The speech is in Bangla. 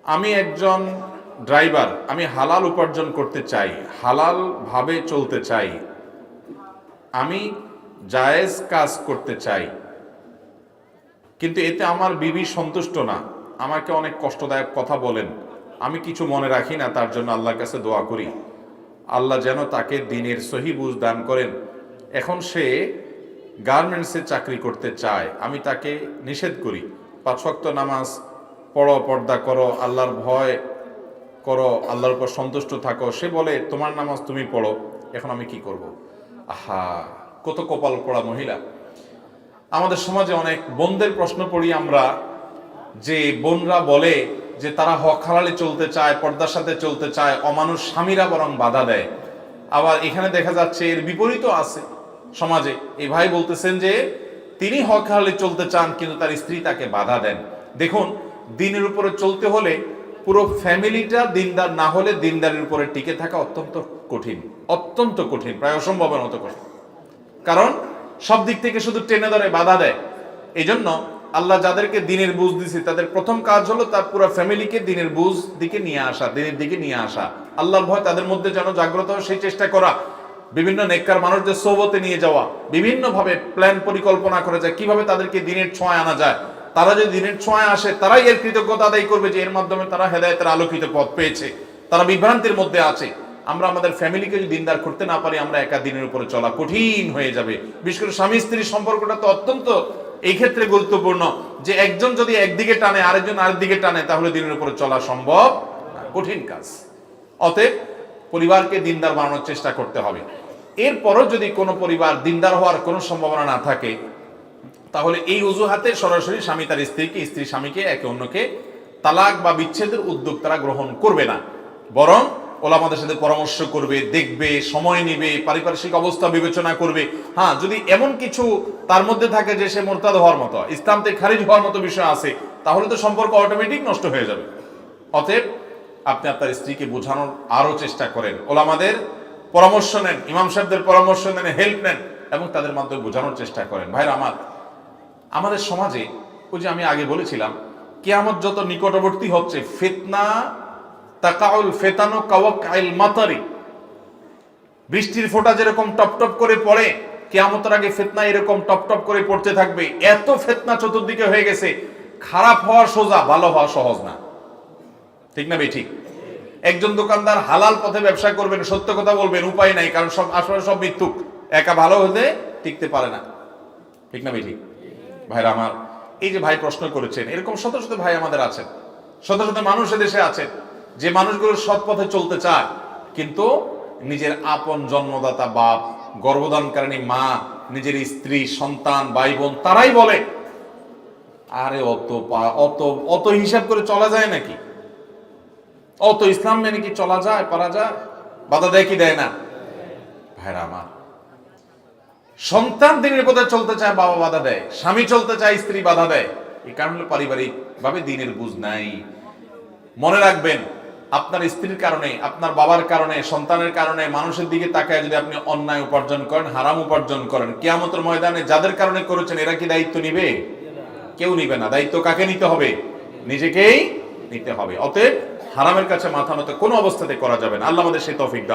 আমি একজন ড্রাইভার, আমি হালাল উপার্জন করতে চাই, হালাল ভাবে চলতে চাই, আমি জায়েজ কাজ করতে চাই, কিন্তু এতে আমার বিবি সন্তুষ্ট না, আমাকে অনেক কষ্টদায়ক কথা বলেন, আমি কিছু মনে রাখি না, তার জন্য আল্লাহর কাছে দোয়া করি আল্লাহ যেন তাকে দ্বীনের সহি বুঝ দান করেন। এখন সে গার্মেন্টসে চাকরি করতে চায়, আমি তাকে নিষেধ করি 5 ওয়াক্ত নামাজ পড়ো, পর্দা করো, আল্লাহর ভয় করো, আল্লাহর উপর সন্তুষ্ট থাকো, সে বলে তোমার নামাজ তুমি পড়ো, এখন আমি কি করব? আহা, কত কপাল পড়া মহিলা। আমাদের সমাজে অনেক বোনদের প্রশ্ন পড়ি আমরা, যে বোনরা বলে যে তারা হক হালালে চলতে চায়, পর্দার সাথে চলতে চায়, অমানুষ স্বামীরা বরং বাধা দেয়। আবার এখানে দেখা যাচ্ছে এর বিপরীতও আছে সমাজে। এই ভাই বলতেছেন যে তিনি হক হালালে চলতে চান, কিন্তু তার স্ত্রী তাকে বাধা দেন। দেখুন, দিনের উপরে চলতে হলে পুরো ফ্যামিলিটা দিনদার না হলে দিনদারের উপরে টিকে থাকা অত্যন্ত কঠিন, অত্যন্ত কঠিন, প্রায় অসম্ভবের মতো কঠিন। কারণ সব দিক থেকে শুধু টেনে ধরে বাধা দেয়। এই জন্য আল্লাহ যাদেরকে দিনের বুঝ দিছে তাদের প্রথম কাজ হলো তার পুরো ফ্যামিলিকে দিনের বুঝ দিকে নিয়ে আসা, দিনের দিকে নিয়ে আসা, আল্লাহর ভয় তাদের মধ্যে যেন জাগ্রত হয় সেই চেষ্টা করা, বিভিন্ন নেককার মানুষদের সোহবতে নিয়ে যাওয়া, বিভিন্ন ভাবে প্ল্যান পরিকল্পনা করা যায় কিভাবে তাদেরকে দিনের ছোঁয়া আনা যায়। তারা যদি দিনের ছোঁয়া আসে তারাই এর কৃতজ্ঞতা আদায় করবে যে এর মাধ্যমে তারা হেদায়েতের আলোকিত পথ পেয়েছে, তারা বিভ্রান্তির মধ্যে আছে। আমরা আমাদের ফ্যামিলিকে যদি দিনদার করতে না পারি, আমরা একা দিনের উপরে চলা কঠিন হয়ে যাবে। বিশেষ করে স্বামী স্ত্রীর সম্পর্কটা তো অত্যন্ত এই ক্ষেত্রে গুরুত্বপূর্ণ, যে একজন যদি একদিকে টানে আরেকজন আরেকদিকে টানে, তাহলে দিনের উপরে চলা সম্ভব না, কঠিন কাজ। অতএব পরিবারকে দিনদার বানানোর চেষ্টা করতে হবে। এরপরও যদি কোনো পরিবার দিনদার হওয়ার কোনো সম্ভাবনা না থাকে, তাহলে এই অজুহাতে সরাসরি স্বামী তার স্ত্রীকে, স্ত্রী স্বামীকে, একে অন্যকে তালাক বা বিচ্ছেদের উদ্যোগ তারা গ্রহণ করবে না, বরং ওলামাদের সাথে পরামর্শ করবে, দেখবে, সময় নেবে, পারিপার্শ্বিক অবস্থা বিবেচনা করবে। হ্যাঁ, যদি এমন কিছু তার মধ্যে থাকে যে সে মুরতাদ হওয়ার মতো, ইসলাম থেকে খারিজ হওয়ার মতো বিষয় আছে, তাহলে তো সম্পর্ক অটোমেটিক নষ্ট হয়ে যাবে। অতএব আপনি আপনার স্ত্রীকে বোঝানোর আরো চেষ্টা করেন, ওলামাদের পরামর্শ নেন, ইমাম সাহেবদের পরামর্শ নেন, হেল্প নেন এবং তাদের মাধ্যমে বোঝানোর চেষ্টা করেন। ভাইরা আমার, আমাদের সমাজে ওই যে আমি আগে বলেছিলাম, কিয়ামত যত নিকটবর্তী হচ্ছে, ফিতনা তাকাউল ফেতানো কাওয়াকাইল মাতারি, বৃষ্টির ফোঁটা যেরকম টপ টপ করে পড়ে, কিয়ামতের আগে ফিতনা এরকম টপ টপ করে পড়তে থাকবে। এত ফিতনা চতুর্দিকে হয়ে গেছে, খারাপ হওয়া সোজা, ভালো হওয়া সহজ না। ঠিক না ঠিক? একজন দোকানদার হালাল পথে ব্যবসা করবেন, সত্য কথা বলবেন, উপায় নাই, কারণ সব আসলে সব মিথ্যুক, একা ভালো হতে টিকতে পারে না। ঠিক না ঠিক? ভাইরা আমার, এই যে ভাই প্রশ্ন করেছেন, এরকম শত শত ভাই আমাদের আছেন, শত শত মানুষ দেশে আছেন, যে মানুষগুলো সৎ পথে চলতে চায়, কিন্তু নিজের আপন জন্মদাতা বাপ, গর্ভধানকারিণী মা, নিজের স্ত্রী, সন্তান, ভাই বোন, তারাই বলে আরে অত অত অত হিসাব করে চলা যায় নাকি, অত ইসলাম মেনে কি চলা যায়, পারা যায়? বাধা দেয় কি দেয় না? ভাইরা আমার, সন্তান দিনের পথে চলতে চায়, বাবা বাধা দেয়, স্বামী চলতে চায়, স্ত্রী বাধা দেয়। এই কারণে পারিবারিক ভাবে দিনের বুঝ নাই। মনে রাখবেন, আপনার স্ত্রীর কারণে, আপনার বাবার কারণে, সন্তানের কারণে মানুষের দিকে তাকায় যদি আপনি অন্যায় উপার্জন করেন, হারাম উপার্জন করেন, কিয়ামতের ময়দানে যাদের কারণে করেছেন এরা কি দায়িত্ব নিবে? কেউ নিবে না। দায়িত্ব কাকে নিতে হবে? নিজেকেই নিতে হবে। অতএব হারামের কাছে মাথা নত কোনো অবস্থাতে করা যাবে না। আল্লাহ আমাদের সেই তৌফিক দান।